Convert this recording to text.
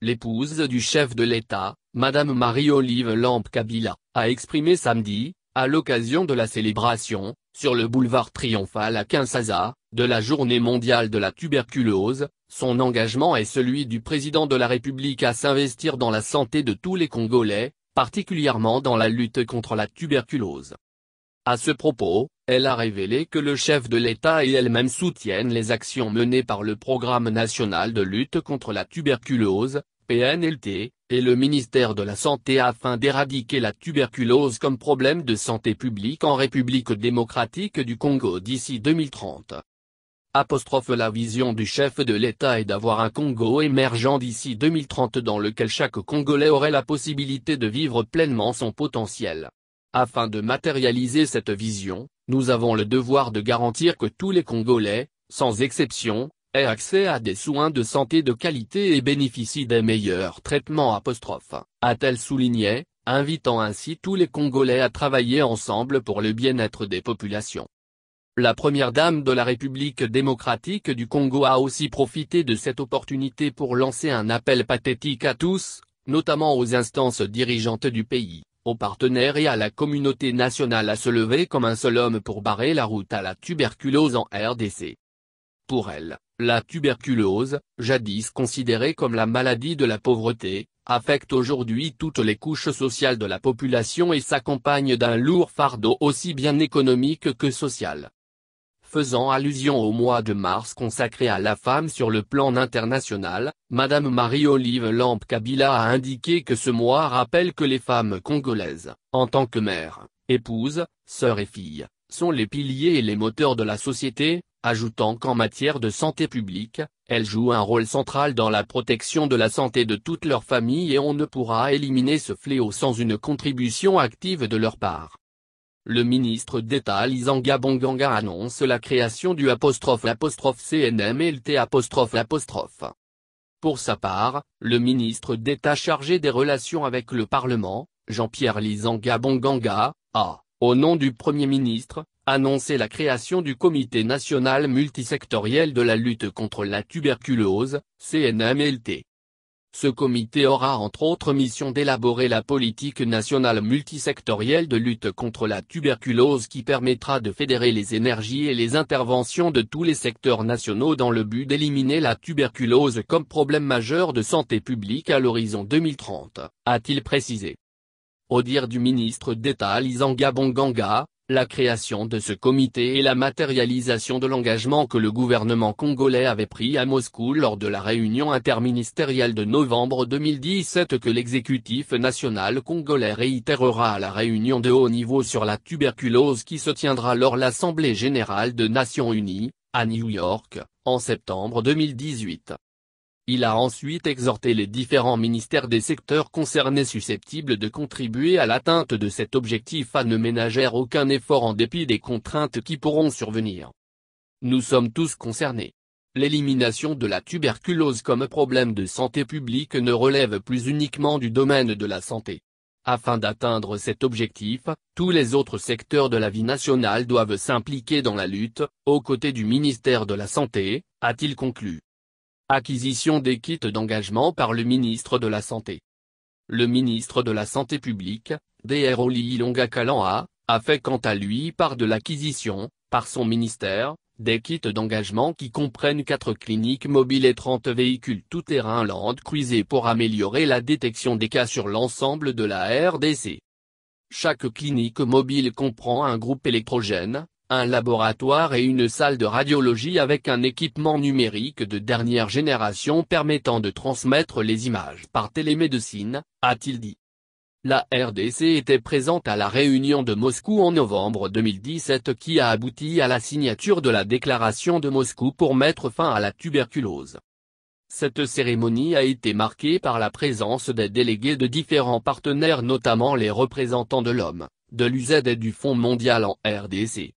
l'épouse du chef de l'État, Madame Marie-Olive Lampe-Kabila, a exprimé samedi, à l'occasion de la célébration, sur le boulevard Triomphal à Kinshasa, de la Journée mondiale de la tuberculose, son engagement et celui du président de la République à s'investir dans la santé de tous les Congolais, particulièrement dans la lutte contre la tuberculose. À ce propos, elle a révélé que le chef de l'État et elle-même soutiennent les actions menées par le Programme national de lutte contre la tuberculose, PNLT, et le ministère de la Santé afin d'éradiquer la tuberculose comme problème de santé publique en République démocratique du Congo d'ici 2030. La vision du chef de l'État est d'avoir un Congo émergent d'ici 2030 dans lequel chaque Congolais aurait la possibilité de vivre pleinement son potentiel. Afin de matérialiser cette vision, nous avons le devoir de garantir que tous les Congolais, sans exception, aient accès à des soins de santé de qualité et bénéficient des meilleurs traitements. A-t-elle souligné, invitant ainsi tous les Congolais à travailler ensemble pour le bien-être des populations. La première dame de la République démocratique du Congo a aussi profité de cette opportunité pour lancer un appel pathétique à tous, notamment aux instances dirigeantes du pays, aux partenaires et à la communauté nationale à se lever comme un seul homme pour barrer la route à la tuberculose en RDC. Pour elle, la tuberculose, jadis considérée comme la maladie de la pauvreté, affecte aujourd'hui toutes les couches sociales de la population et s'accompagne d'un lourd fardeau aussi bien économique que social. Faisant allusion au mois de mars consacré à la femme sur le plan international, Madame Marie-Olive Lampe-Kabila a indiqué que ce mois rappelle que les femmes congolaises, en tant que mères, épouses, sœurs et filles, sont les piliers et les moteurs de la société, ajoutant qu'en matière de santé publique, elles jouent un rôle central dans la protection de la santé de toute leur famille et on ne pourra éliminer ce fléau sans une contribution active de leur part. Le ministre d'État Lisanga Bonganga annonce la création du CNMLT. Pour sa part, le ministre d'État chargé des relations avec le Parlement, Jean-Pierre Lisanga Bonganga, a, au nom du Premier ministre, annoncé la création du Comité national multisectoriel de la lutte contre la tuberculose, CNMLT. Ce comité aura entre autres mission d'élaborer la politique nationale multisectorielle de lutte contre la tuberculose qui permettra de fédérer les énergies et les interventions de tous les secteurs nationaux dans le but d'éliminer la tuberculose comme problème majeur de santé publique à l'horizon 2030, a-t-il précisé. Au dire du ministre d'État Lisanga Bonganga, la création de ce comité est la matérialisation de l'engagement que le gouvernement congolais avait pris à Moscou lors de la réunion interministérielle de novembre 2017 que l'exécutif national congolais réitérera à la réunion de haut niveau sur la tuberculose qui se tiendra lors de l'Assemblée générale des Nations unies, à New York, en septembre 2018. Il a ensuite exhorté les différents ministères des secteurs concernés susceptibles de contribuer à l'atteinte de cet objectif à ne ménager aucun effort en dépit des contraintes qui pourront survenir. Nous sommes tous concernés. L'élimination de la tuberculose comme problème de santé publique ne relève plus uniquement du domaine de la santé. Afin d'atteindre cet objectif, tous les autres secteurs de la vie nationale doivent s'impliquer dans la lutte, aux côtés du ministère de la Santé, a-t-il conclu. Acquisition des kits d'engagement par le ministre de la Santé. Le ministre de la Santé publique, Dr Oli Ilonga Kalan a fait quant à lui part de l'acquisition, par son ministère, des kits d'engagement qui comprennent 4 cliniques mobiles et 30 véhicules tout-terrain Land Cruiser pour améliorer la détection des cas sur l'ensemble de la RDC. Chaque clinique mobile comprend un groupe électrogène, un laboratoire et une salle de radiologie avec un équipement numérique de dernière génération permettant de transmettre les images par télémédecine, a-t-il dit. La RDC était présente à la réunion de Moscou en novembre 2017 qui a abouti à la signature de la déclaration de Moscou pour mettre fin à la tuberculose. Cette cérémonie a été marquée par la présence des délégués de différents partenaires notamment les représentants de l'homme, de l'UZ et du Fonds mondial en RDC.